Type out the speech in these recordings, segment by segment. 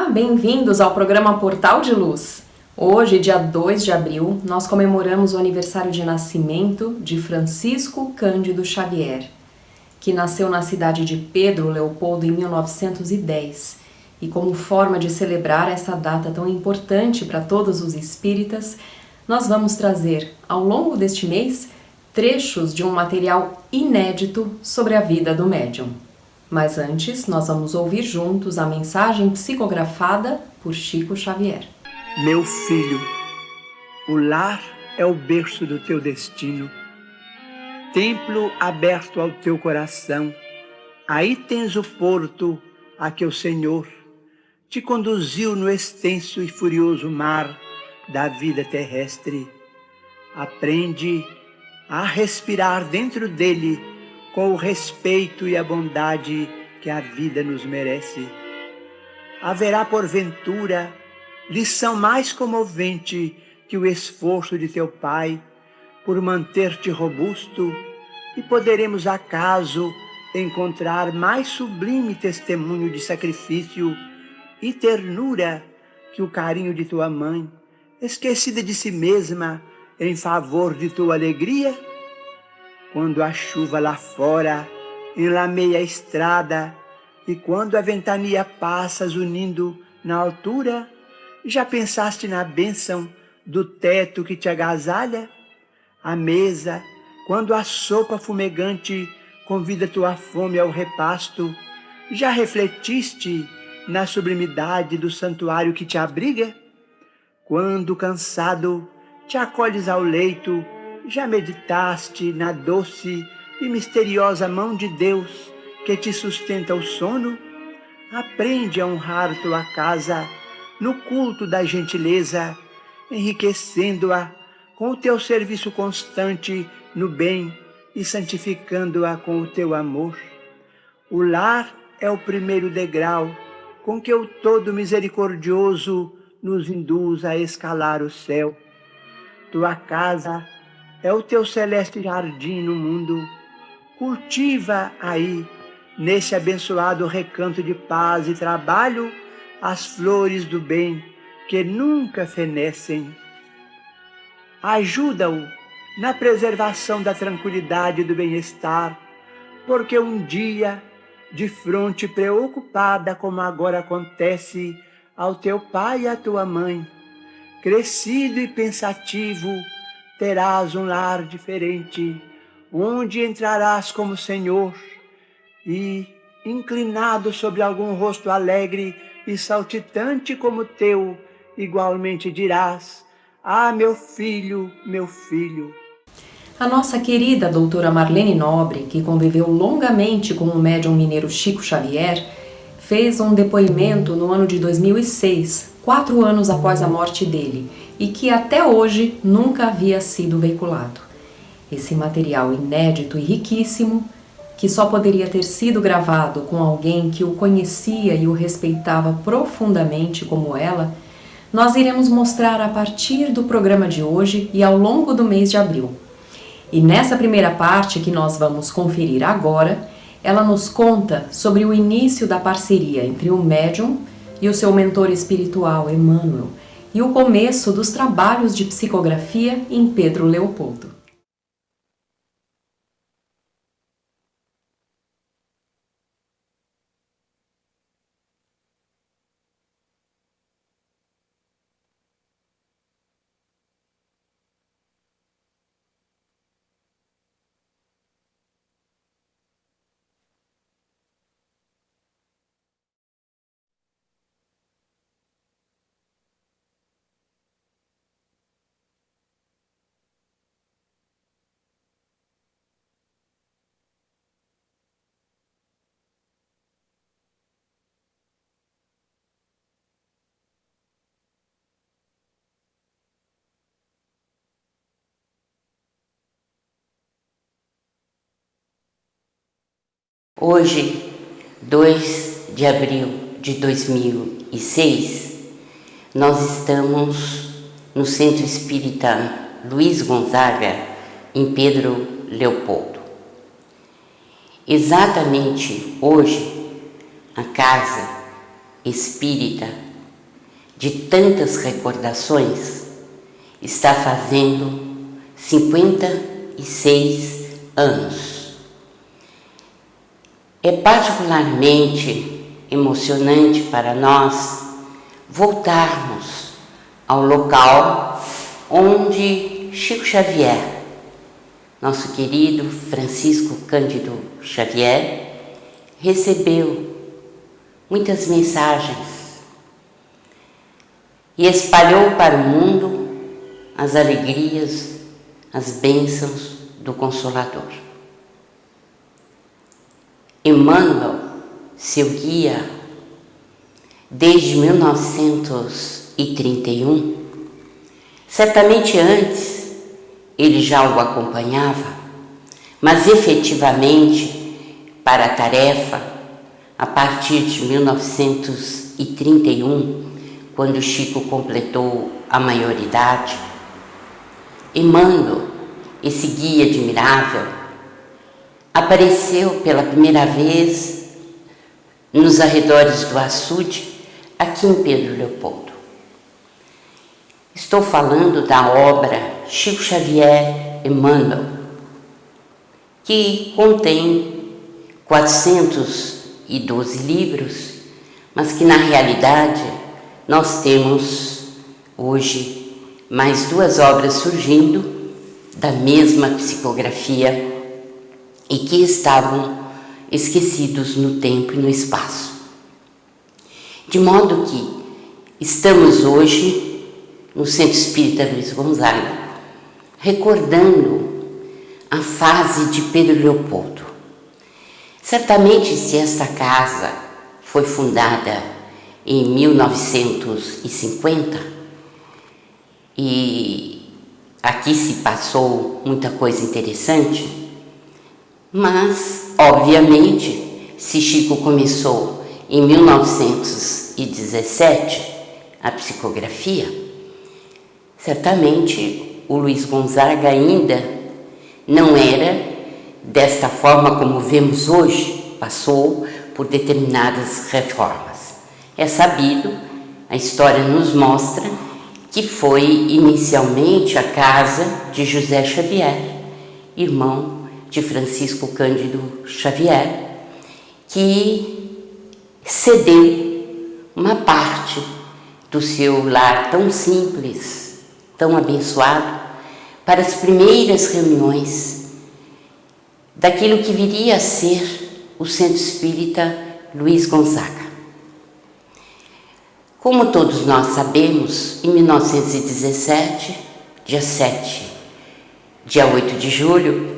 Olá, bem-vindos ao programa Portal de Luz. Hoje, dia 2 de abril, nós comemoramos o aniversário de nascimento de Francisco Cândido Xavier, que nasceu na cidade de Pedro Leopoldo em 1910. E como forma de celebrar essa data tão importante para todos os espíritas, nós vamos trazer, ao longo deste mês, trechos de um material inédito sobre a vida do médium. Mas antes, nós vamos ouvir juntos a mensagem psicografada por Chico Xavier. Meu filho, o lar é o berço do teu destino, templo aberto ao teu coração. Aí tens o porto a que o Senhor te conduziu no extenso e furioso mar da vida terrestre. Aprende a respirar dentro dele com o respeito e a bondade que a vida nos merece. Haverá, porventura, lição mais comovente que o esforço de teu pai por manter-te robusto, e poderemos acaso encontrar mais sublime testemunho de sacrifício e ternura que o carinho de tua mãe, esquecida de si mesma em favor de tua alegria? Quando a chuva lá fora enlameia a estrada e quando a ventania passa zunindo na altura, já pensaste na bênção do teto que te agasalha? A mesa, quando a sopa fumegante convida tua fome ao repasto, já refletiste na sublimidade do santuário que te abriga? Quando cansado te acolhes ao leito, já meditaste na doce e misteriosa mão de Deus que te sustenta o sono? Aprende a honrar tua casa no culto da gentileza, enriquecendo-a com o teu serviço constante no bem e santificando-a com o teu amor. O lar é o primeiro degrau com que o Todo Misericordioso nos induz a escalar o céu. Tua casa é o teu celeste jardim no mundo. Cultiva aí, nesse abençoado recanto de paz e trabalho, as flores do bem que nunca fenecem. Ajuda-o na preservação da tranquilidade e do bem-estar, porque um dia, de fronte preocupada como agora acontece ao teu pai e à tua mãe, crescido e pensativo, terás um lar diferente, onde entrarás como Senhor e, inclinado sobre algum rosto alegre e saltitante como o teu, igualmente dirás: ah, meu filho, meu filho. A nossa querida doutora Marlene Nobre, que conviveu longamente com o médium mineiro Chico Xavier, fez um depoimento no ano de 2006, 4 anos após a morte dele, e que até hoje nunca havia sido veiculado. Esse material inédito e riquíssimo, que só poderia ter sido gravado com alguém que o conhecia e o respeitava profundamente como ela, nós iremos mostrar a partir do programa de hoje e ao longo do mês de abril. E nessa primeira parte que nós vamos conferir agora, ela nos conta sobre o início da parceria entre o médium e o seu mentor espiritual, Emmanuel, e o começo dos trabalhos de psicografia em Pedro Leopoldo. Hoje, 2 de abril de 2006, nós estamos no Centro Espírita Luiz Gonzaga, em Pedro Leopoldo. Exatamente hoje, a Casa Espírita de tantas recordações, está fazendo 56 anos. É particularmente emocionante para nós voltarmos ao local onde Chico Xavier, nosso querido Francisco Cândido Xavier, recebeu muitas mensagens e espalhou para o mundo as alegrias, as bênçãos do Consolador. Emmanuel, seu guia, desde 1931, certamente antes ele já o acompanhava, mas efetivamente para a tarefa, a partir de 1931, quando Chico completou a maioridade, Emmanuel, esse guia admirável, apareceu pela primeira vez nos arredores do açude, aqui em Pedro Leopoldo. Estou falando da obra Chico Xavier Emmanuel, que contém 412 livros, mas que na realidade nós temos hoje mais 2 obras surgindo da mesma psicografia e que estavam esquecidos no tempo e no espaço. De modo que estamos hoje no Centro Espírita Luiz Gonzaga, recordando a fase de Pedro Leopoldo. Certamente, se esta casa foi fundada em 1950 e aqui se passou muita coisa interessante, mas, obviamente, se Chico começou em 1917 a psicografia, certamente o Luiz Gonzaga ainda não era desta forma como vemos hoje, passou por determinadas reformas. É sabido, a história nos mostra que foi inicialmente a casa de José Xavier, irmão de Francisco Cândido Xavier, que cedeu uma parte do seu lar tão simples, tão abençoado, para as primeiras reuniões daquilo que viria a ser o Centro Espírita Luiz Gonzaga. Como todos nós sabemos, em 1917, dia 8 de julho,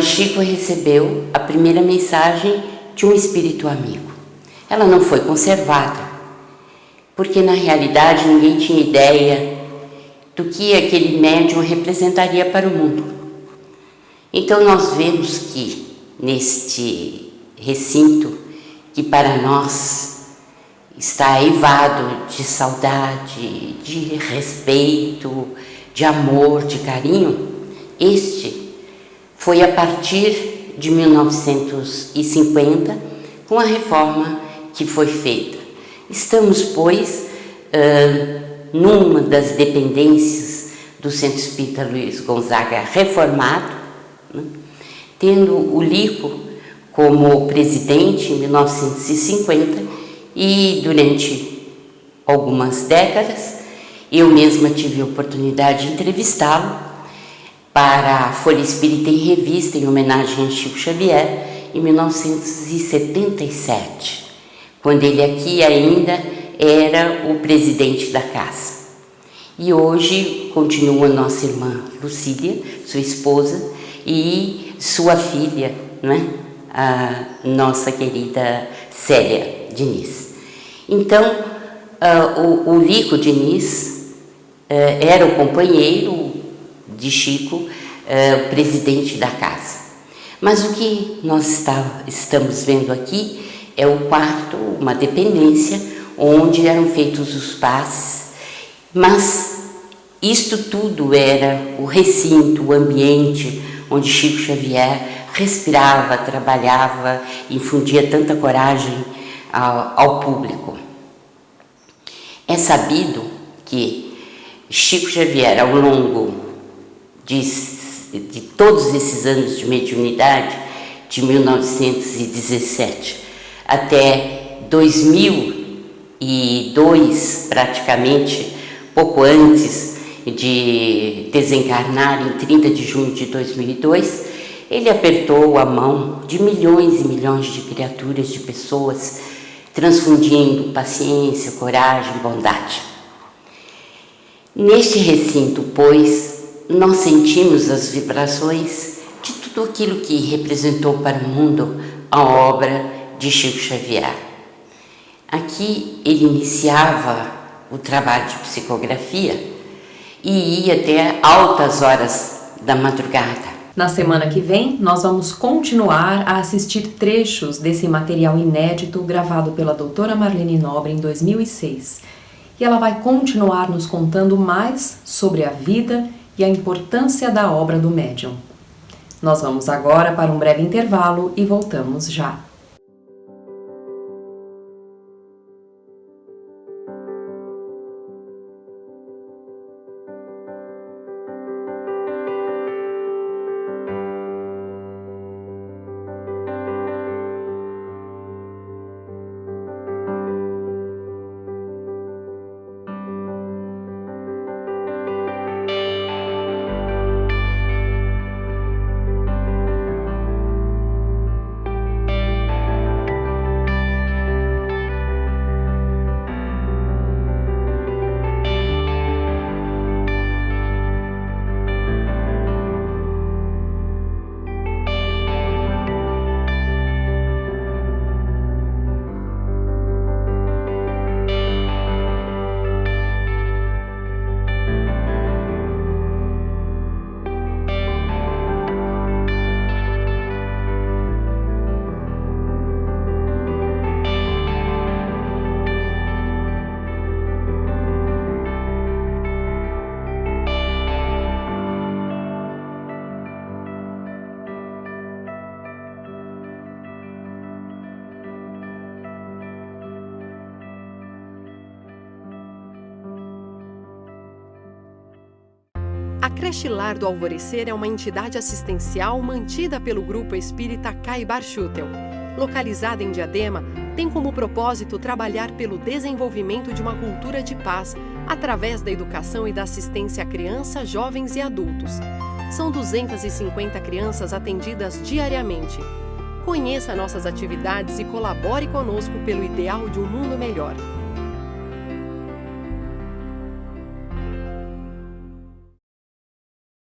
Chico recebeu a primeira mensagem de um espírito amigo. Ela não foi conservada, porque na realidade ninguém tinha ideia do que aquele médium representaria para o mundo. Então nós vemos que neste recinto, que para nós está eivado de saudade, de respeito, de amor, de carinho, este foi a partir de 1950, com a reforma que foi feita. Estamos, pois, numa das dependências do Centro Espírita Luiz Gonzaga reformado, tendo o Lico como presidente em 1950 e durante algumas décadas eu mesma tive a oportunidade de entrevistá-lo para a Folha Espírita em Revista, em homenagem a Chico Xavier, em 1977, quando ele aqui ainda era o presidente da casa. E hoje continua nossa irmã Lucília, sua esposa, e sua filha, a nossa querida Célia Diniz. Então, o Lico Diniz era o companheiro de Chico, presidente da casa. Mas o que nós estamos vendo aqui é o quarto, uma dependência, onde eram feitos os passes, mas isto tudo era o recinto, o ambiente onde Chico Xavier respirava, trabalhava, infundia tanta coragem ao público. É sabido que Chico Xavier, ao longo de todos esses anos de mediunidade, de 1917 até 2002, praticamente, pouco antes de desencarnar, em 30 de junho de 2002, ele apertou a mão de milhões e milhões de criaturas, de pessoas, transfundindo paciência, coragem, bondade. Neste recinto, pois, nós sentimos as vibrações de tudo aquilo que representou para o mundo a obra de Chico Xavier. Aqui ele iniciava o trabalho de psicografia e ia até altas horas da madrugada. Na semana que vem, nós vamos continuar a assistir trechos desse material inédito gravado pela doutora Marlene Nobre em 2006. E ela vai continuar nos contando mais sobre a vida e a importância da obra do médium. Nós vamos agora para um breve intervalo e voltamos já. A Creche Lar do Alvorecer é uma entidade assistencial mantida pelo grupo espírita Caibar Schutel. Localizada em Diadema, tem como propósito trabalhar pelo desenvolvimento de uma cultura de paz através da educação e da assistência a crianças, jovens e adultos. São 250 crianças atendidas diariamente. Conheça nossas atividades e colabore conosco pelo ideal de um mundo melhor.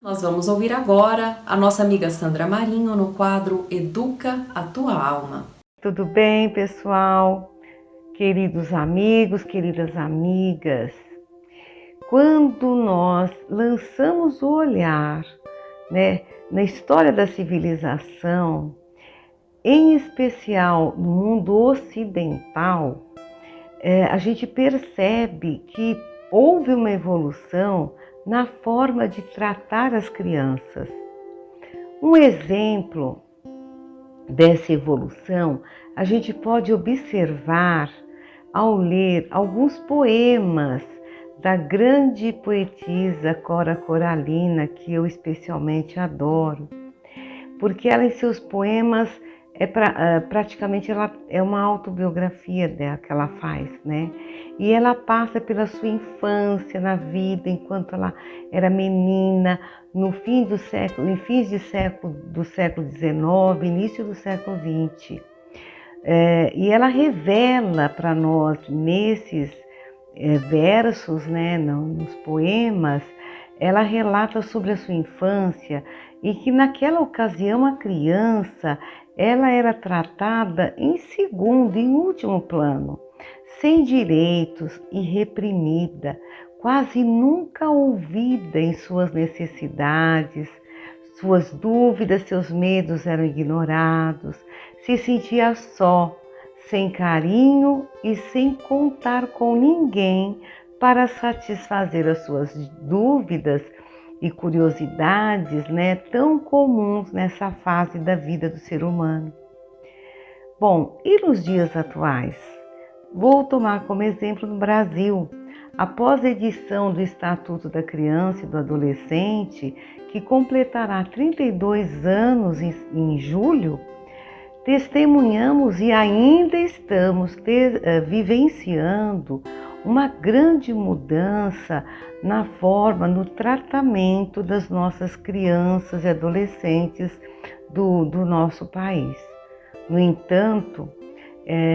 Nós vamos ouvir agora a nossa amiga Sandra Marinho no quadro Educa a Tua Alma. Tudo bem, pessoal? Queridos amigos, queridas amigas, quando nós lançamos o olhar, na história da civilização, em especial no mundo ocidental, a gente percebe que houve uma evolução na forma de tratar as crianças. Um exemplo dessa evolução a gente pode observar ao ler alguns poemas da grande poetisa Cora Coralina, que eu especialmente adoro, porque ela em seus poemas praticamente ela é uma autobiografia dela que ela faz, E ela passa pela sua infância na vida, enquanto ela era menina, no fim do século, em fins do século XIX, início do século XX. E ela revela para nós nesses versos, nos poemas, ela relata sobre a sua infância e que naquela ocasião a criança ela era tratada em segundo, em último plano, sem direitos e reprimida, quase nunca ouvida em suas necessidades, suas dúvidas, seus medos eram ignorados, se sentia só, sem carinho e sem contar com ninguém para satisfazer as suas dúvidas e curiosidades, tão comuns nessa fase da vida do ser humano. Bom, e nos dias atuais? Vou tomar como exemplo no Brasil, após a edição do Estatuto da Criança e do Adolescente, que completará 32 anos em julho, testemunhamos e ainda estamos vivenciando uma grande mudança na forma, no tratamento das nossas crianças e adolescentes do nosso país. No entanto,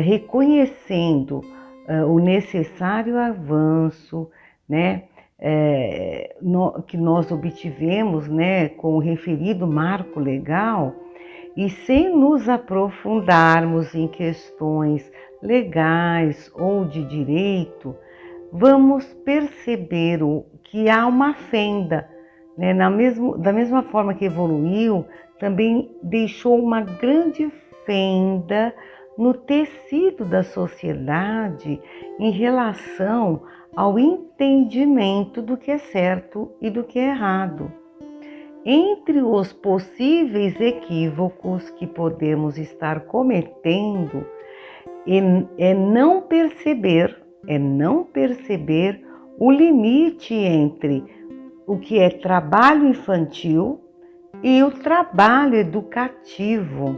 reconhecendo o necessário avanço, né, que nós obtivemos, né, com o referido marco legal, e sem nos aprofundarmos em questões legais ou de direito, vamos perceber que há uma fenda, né? Da mesma forma que evoluiu, também deixou uma grande fenda no tecido da sociedade em relação ao entendimento do que é certo e do que é errado. Entre os possíveis equívocos que podemos estar cometendo é não perceber o limite entre o que é trabalho infantil e o trabalho educativo,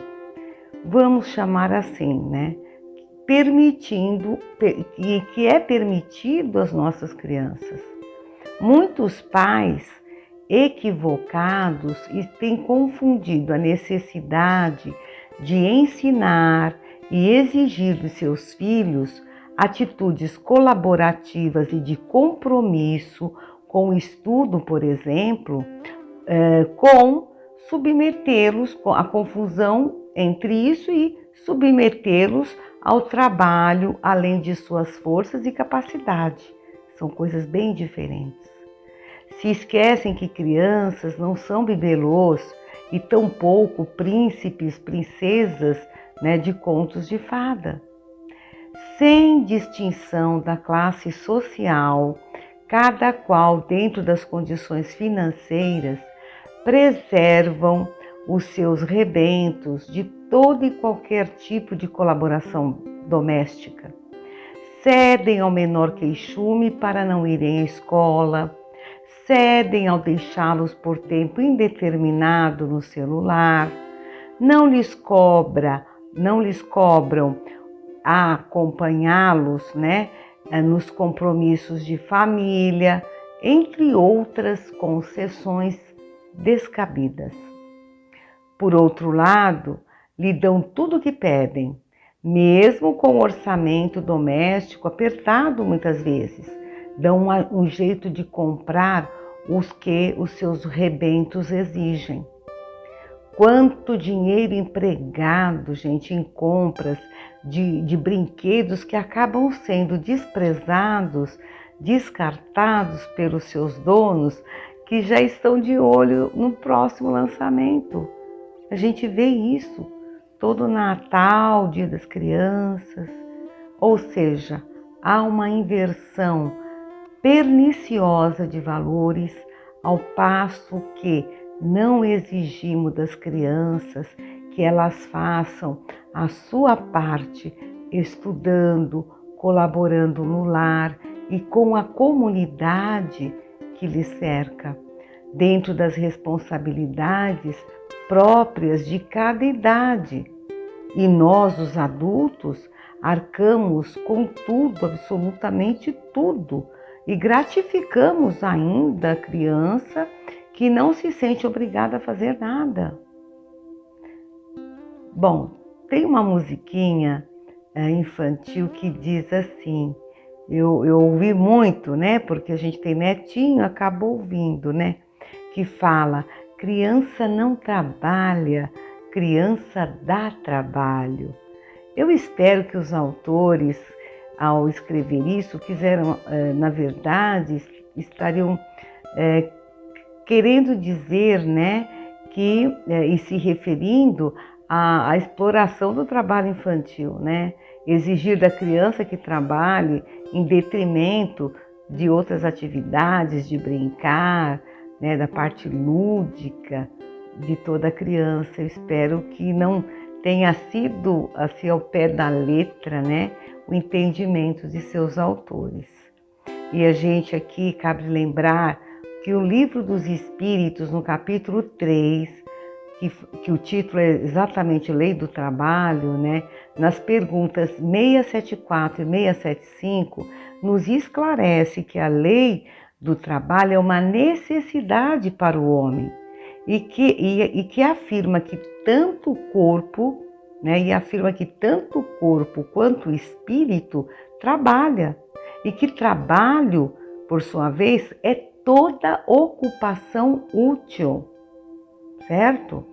vamos chamar assim, né? Que é permitido às nossas crianças. Muitos pais equivocados e têm confundido a necessidade de ensinar e exigir dos seus filhos atitudes colaborativas e de compromisso com o estudo, por exemplo, com submetê-los à confusão entre isso e submetê-los ao trabalho além de suas forças e capacidade. São coisas bem diferentes. Se esquecem que crianças não são bibelôs e tampouco príncipes, princesas, né, de contos de fada. Sem distinção da classe social, cada qual, dentro das condições financeiras, preservam os seus rebentos de todo e qualquer tipo de colaboração doméstica. Cedem ao menor queixume para não irem à escola, cedem ao deixá-los por tempo indeterminado no celular, não lhes cobram a acompanhá-los, né, nos compromissos de família, entre outras concessões descabidas. Por outro lado, lhe dão tudo o que pedem, mesmo com o orçamento doméstico apertado muitas vezes. Dão um jeito de comprar os que os seus rebentos exigem. Quanto dinheiro empregado, gente, em compras de brinquedos que acabam sendo desprezados, descartados pelos seus donos, que já estão de olho no próximo lançamento. A gente vê isso todo Natal, Dia das Crianças. Ou seja, há uma inversão perniciosa de valores, ao passo que não exigimos das crianças que elas façam a sua parte, estudando, colaborando no lar e com a comunidade que lhes cerca, dentro das responsabilidades próprias de cada idade. E nós, os adultos, arcamos com tudo, absolutamente tudo, e gratificamos ainda a criança que não se sente obrigada a fazer nada. Bom, tem uma musiquinha infantil que diz assim, eu ouvi muito, né? Porque a gente tem netinho, acabou ouvindo, né? Que fala, criança não trabalha, criança dá trabalho. Eu espero que os autores, ao escrever isso, quiseram, na verdade, estariam querendo dizer, né, que, e se referindo à exploração do trabalho infantil, né? Exigir da criança que trabalhe em detrimento de outras atividades, de brincar, né, da parte lúdica de toda criança. Eu espero que não tenha sido assim ao pé da letra, né, o entendimento de seus autores. E a gente aqui cabe lembrar que o Livro dos Espíritos, no capítulo 3, que o título é exatamente Lei do Trabalho, né? Nas perguntas 674 e 675, nos esclarece que a lei do trabalho é uma necessidade para o homem e que afirma que tanto o corpo, né? E afirma que tanto o corpo quanto o espírito trabalha e que trabalho, por sua vez, é toda ocupação útil, certo?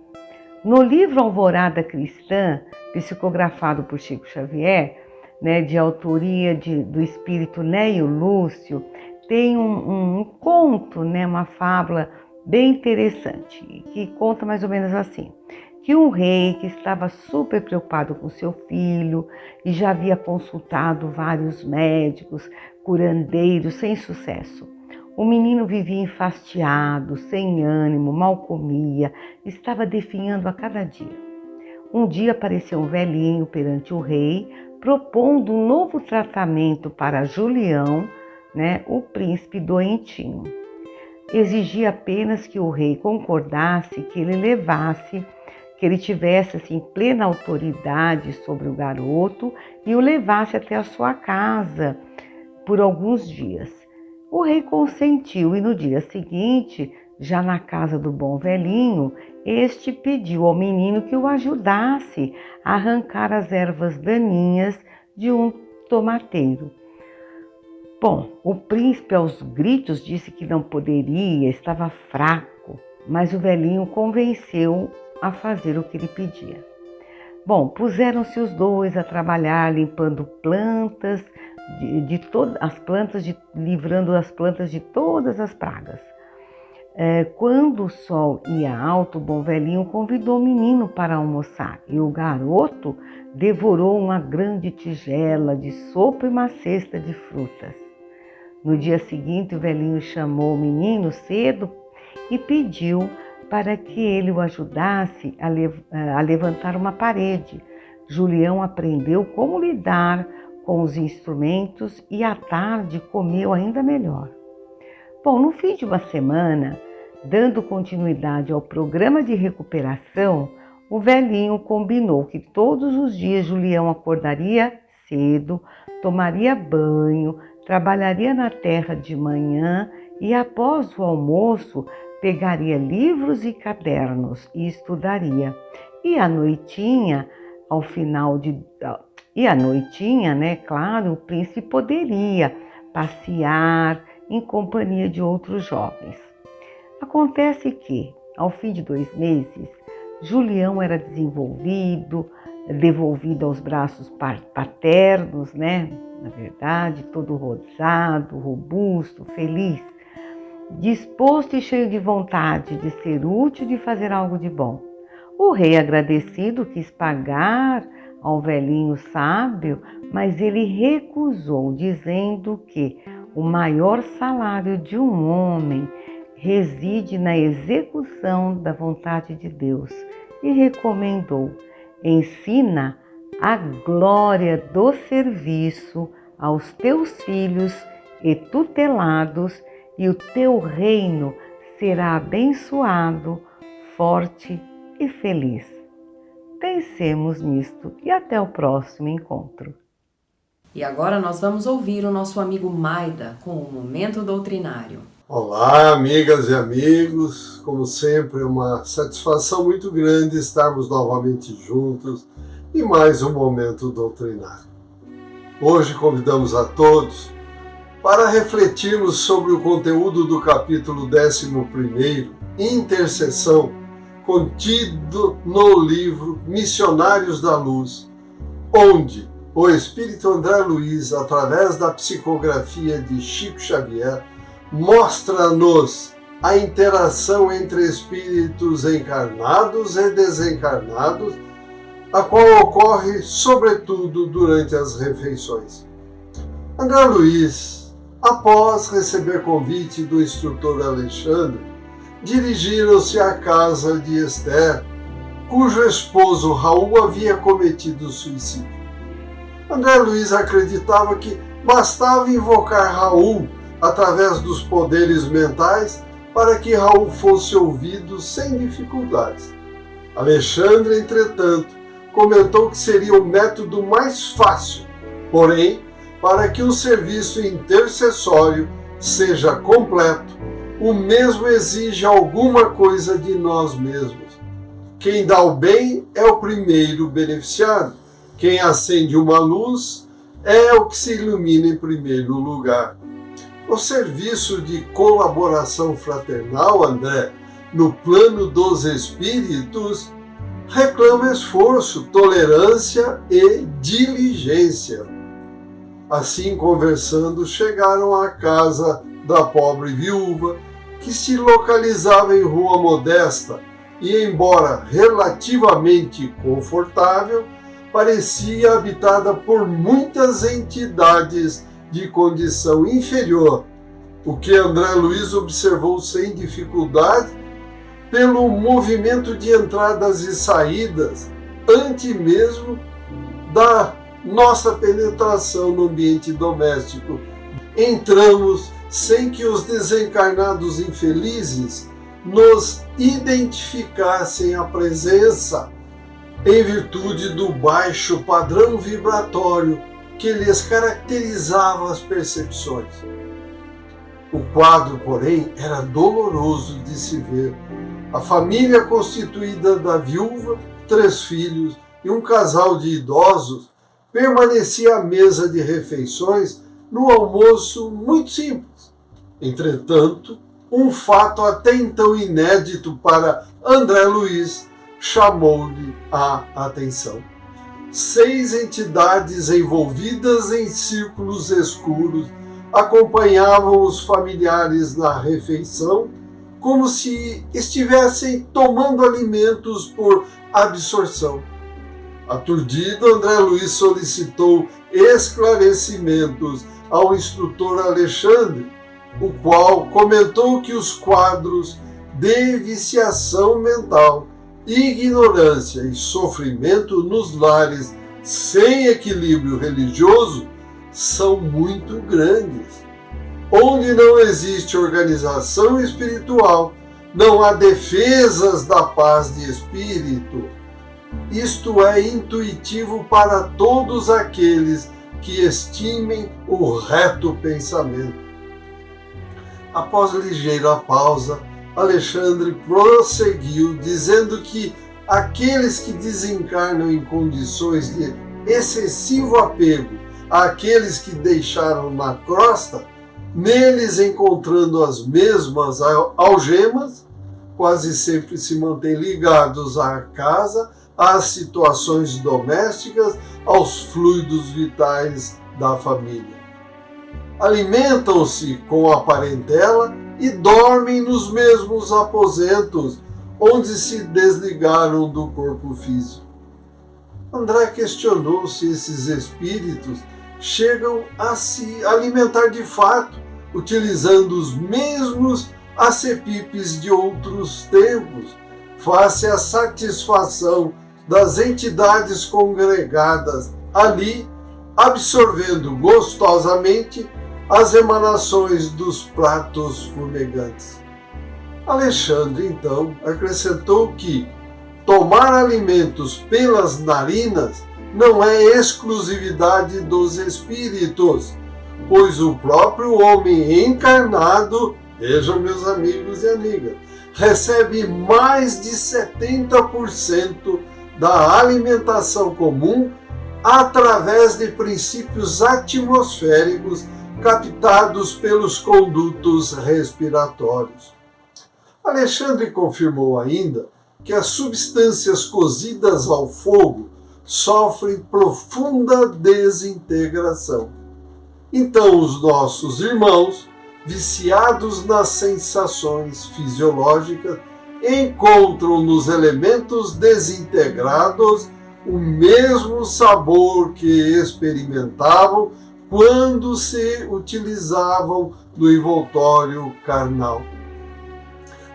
No livro Alvorada Cristã, psicografado por Chico Xavier, né, de autoria do espírito Neio Lúcio, tem um conto, né, uma fábula bem interessante, que conta mais ou menos assim, que um rei que estava super preocupado com seu filho e já havia consultado vários médicos, curandeiros, sem sucesso. O menino vivia enfastiado, sem ânimo, mal comia, estava definhando a cada dia. Um dia apareceu um velhinho perante o rei, propondo um novo tratamento para Julião, né, o príncipe doentinho. Exigia apenas que o rei concordasse que ele tivesse assim, plena autoridade sobre o garoto e o levasse até a sua casa por alguns dias. O rei consentiu e no dia seguinte, já na casa do bom velhinho, este pediu ao menino que o ajudasse a arrancar as ervas daninhas de um tomateiro. Bom, o príncipe aos gritos disse que não poderia, estava fraco, mas o velhinho convenceu a fazer o que ele pedia. Bom, puseram-se os dois a trabalhar limpando plantas, livrando as plantas de todas as pragas. Quando o sol ia alto, o bom velhinho convidou o menino para almoçar e o garoto devorou uma grande tigela de sopa e uma cesta de frutas. No dia seguinte, o velhinho chamou o menino cedo e pediu para que ele o ajudasse a levantar uma parede. Julião aprendeu como lidar com os instrumentos e à tarde comeu ainda melhor. Bom, no fim de uma semana, dando continuidade ao programa de recuperação, o velhinho combinou que todos os dias Julião acordaria cedo, tomaria banho, trabalharia na terra de manhã e após o almoço pegaria livros e cadernos e estudaria. E à noitinha, né, claro, o príncipe poderia passear em companhia de outros jovens. Acontece que, ao fim de 2 meses, Julião era devolvido aos braços paternos, né? Na verdade, todo rosado, robusto, feliz, disposto e cheio de vontade de ser útil e de fazer algo de bom. O rei, agradecido, quis pagar ao velhinho sábio, mas ele recusou, dizendo que o maior salário de um homem reside na execução da vontade de Deus e recomendou: ensina a glória do serviço aos teus filhos e tutelados, e o teu reino será abençoado, forte e feliz. Pensemos nisto e até o próximo encontro. E agora nós vamos ouvir o nosso amigo Maida com o Momento Doutrinário. Olá, amigas e amigos. Como sempre, é uma satisfação muito grande estarmos novamente juntos em mais um Momento Doutrinário. Hoje convidamos a todos para refletirmos sobre o conteúdo do capítulo 11, Intercessão, contido no livro Missionários da Luz, onde o Espírito André Luiz, através da psicografia de Chico Xavier, mostra-nos a interação entre espíritos encarnados e desencarnados, a qual ocorre sobretudo durante as refeições. André Luiz, após receber convite do instrutor Alexandre, dirigiram-se à casa de Esther, cujo esposo Raul havia cometido suicídio. André Luiz acreditava que bastava invocar Raul através dos poderes mentais, para que Raul fosse ouvido sem dificuldades. Alexandre, entretanto, comentou que seria o método mais fácil, porém, para que o serviço intercessório seja completo, o mesmo exige alguma coisa de nós mesmos. Quem dá o bem é o primeiro beneficiado. Quem acende uma luz é o que se ilumina em primeiro lugar. O serviço de colaboração fraternal, André, no plano dos espíritos, reclama esforço, tolerância e diligência. Assim, conversando, chegaram à casa da pobre viúva, que se localizava em Rua Modesta e, embora relativamente confortável, parecia habitada por muitas entidades de condição inferior, o que André Luiz observou sem dificuldade pelo movimento de entradas e saídas, antes mesmo da nossa penetração no ambiente doméstico. Entramos sem que os desencarnados infelizes nos identificassem a presença, em virtude do baixo padrão vibratório que lhes caracterizava as percepções. O quadro, porém, era doloroso de se ver. A família constituída da viúva, 3 filhos e um casal de idosos permanecia à mesa de refeições no almoço muito simples. Entretanto, um fato até então inédito para André Luiz chamou-lhe a atenção. 6 entidades envolvidas em círculos escuros acompanhavam os familiares na refeição, como se estivessem tomando alimentos por absorção. Aturdido, André Luiz solicitou esclarecimentos ao instrutor Alexandre, o qual comentou que os quadros de viciação mental, ignorância e sofrimento nos lares sem equilíbrio religioso são muito grandes. Onde não existe organização espiritual, não há defesas da paz de espírito. Isto é intuitivo para todos aqueles que estimem o reto pensamento. Após ligeira pausa, Alexandre prosseguiu, dizendo que aqueles que desencarnam em condições de excessivo apego àqueles que deixaram na crosta, neles encontrando as mesmas algemas, quase sempre se mantêm ligados à casa, às situações domésticas, aos fluidos vitais da família. Alimentam-se com a parentela e dormem nos mesmos aposentos onde se desligaram do corpo físico. André questionou se esses espíritos chegam a se alimentar de fato, utilizando os mesmos acepipes de outros tempos, face à satisfação das entidades congregadas ali, absorvendo gostosamente as emanações dos pratos fumegantes. Alexandre, então, acrescentou que tomar alimentos pelas narinas não é exclusividade dos espíritos, pois o próprio homem encarnado, vejam meus amigos e amigas, recebe mais de 70% da alimentação comum através de princípios atmosféricos captados pelos condutos respiratórios. Alexandre confirmou ainda que as substâncias cozidas ao fogo sofrem profunda desintegração. Então, os nossos irmãos, viciados nas sensações fisiológicas, encontram nos elementos desintegrados o mesmo sabor que experimentavam quando se utilizavam no envoltório carnal.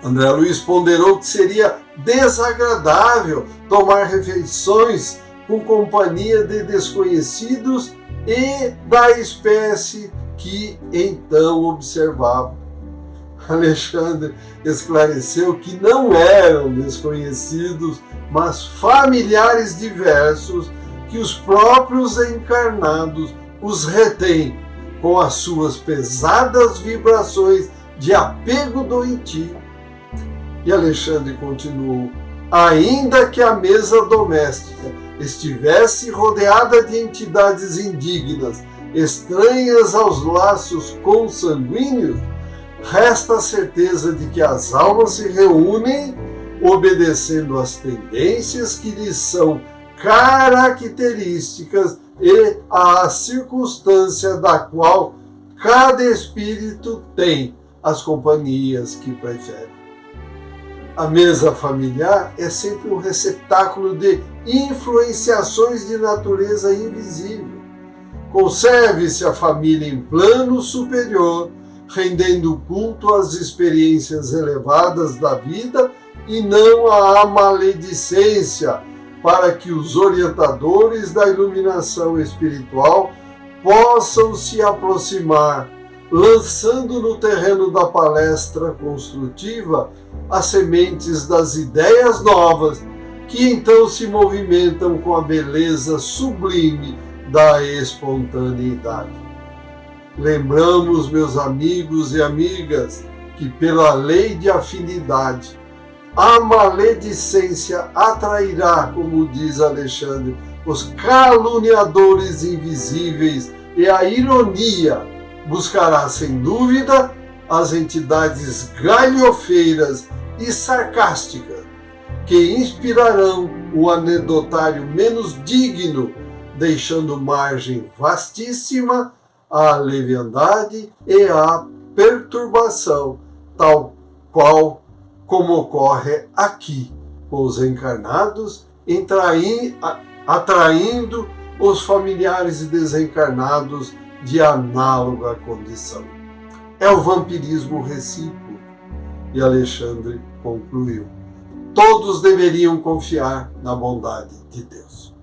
André Luiz ponderou que seria desagradável tomar refeições com companhia de desconhecidos e da espécie que então observavam. Alexandre esclareceu que não eram desconhecidos, mas familiares diversos que os próprios encarnados os retêm com as suas pesadas vibrações de apego doentio. E Alexandre continuou: ainda que a mesa doméstica estivesse rodeada de entidades indignas, estranhas aos laços consanguíneos, resta a certeza de que as almas se reúnem obedecendo às tendências que lhes são características e à circunstância da qual cada espírito tem as companhias que prefere. A mesa familiar é sempre um receptáculo de influenciações de natureza invisível. Conserve-se a família em plano superior, rendendo culto às experiências elevadas da vida e não à maledicência, para que os orientadores da iluminação espiritual possam se aproximar, lançando no terreno da palestra construtiva as sementes das ideias novas, que então se movimentam com a beleza sublime da espontaneidade. Lembramos, meus amigos e amigas, que pela lei de afinidade, a maledicência atrairá, como diz Alexandre, os caluniadores invisíveis, e a ironia buscará, sem dúvida, as entidades galhofeiras e sarcásticas, que inspirarão o anedotário menos digno, deixando margem vastíssima à leviandade e à perturbação, tal qual como ocorre aqui com os encarnados, atraindo os familiares desencarnados de análoga condição. É o vampirismo recíproco. E Alexandre concluiu: todos deveriam confiar na bondade de Deus.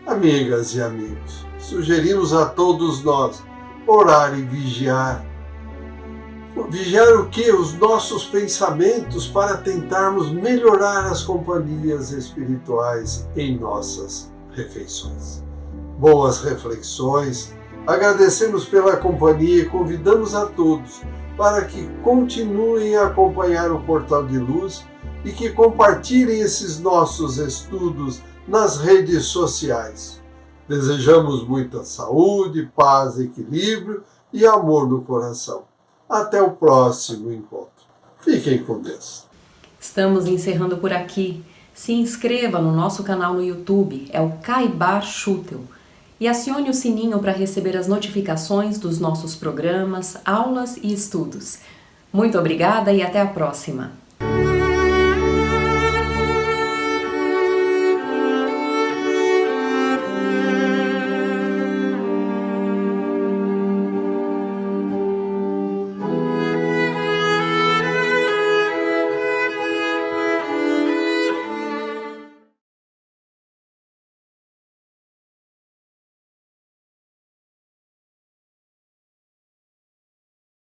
Amigas e amigos, sugerimos a todos nós orar e vigiar. Vigiar o quê? Os nossos pensamentos, para tentarmos melhorar as companhias espirituais em nossas refeições. Boas reflexões. Agradecemos pela companhia e convidamos a todos para que continuem a acompanhar o Portal de Luz e que compartilhem esses nossos estudos nas redes sociais. Desejamos muita saúde, paz, equilíbrio e amor no coração. Até o próximo encontro. Fiquem com Deus. Estamos encerrando por aqui. Se inscreva no nosso canal no YouTube, é o Caibar-Schutel, e acione o sininho para receber as notificações dos nossos programas, aulas e estudos. Muito obrigada e até a próxima!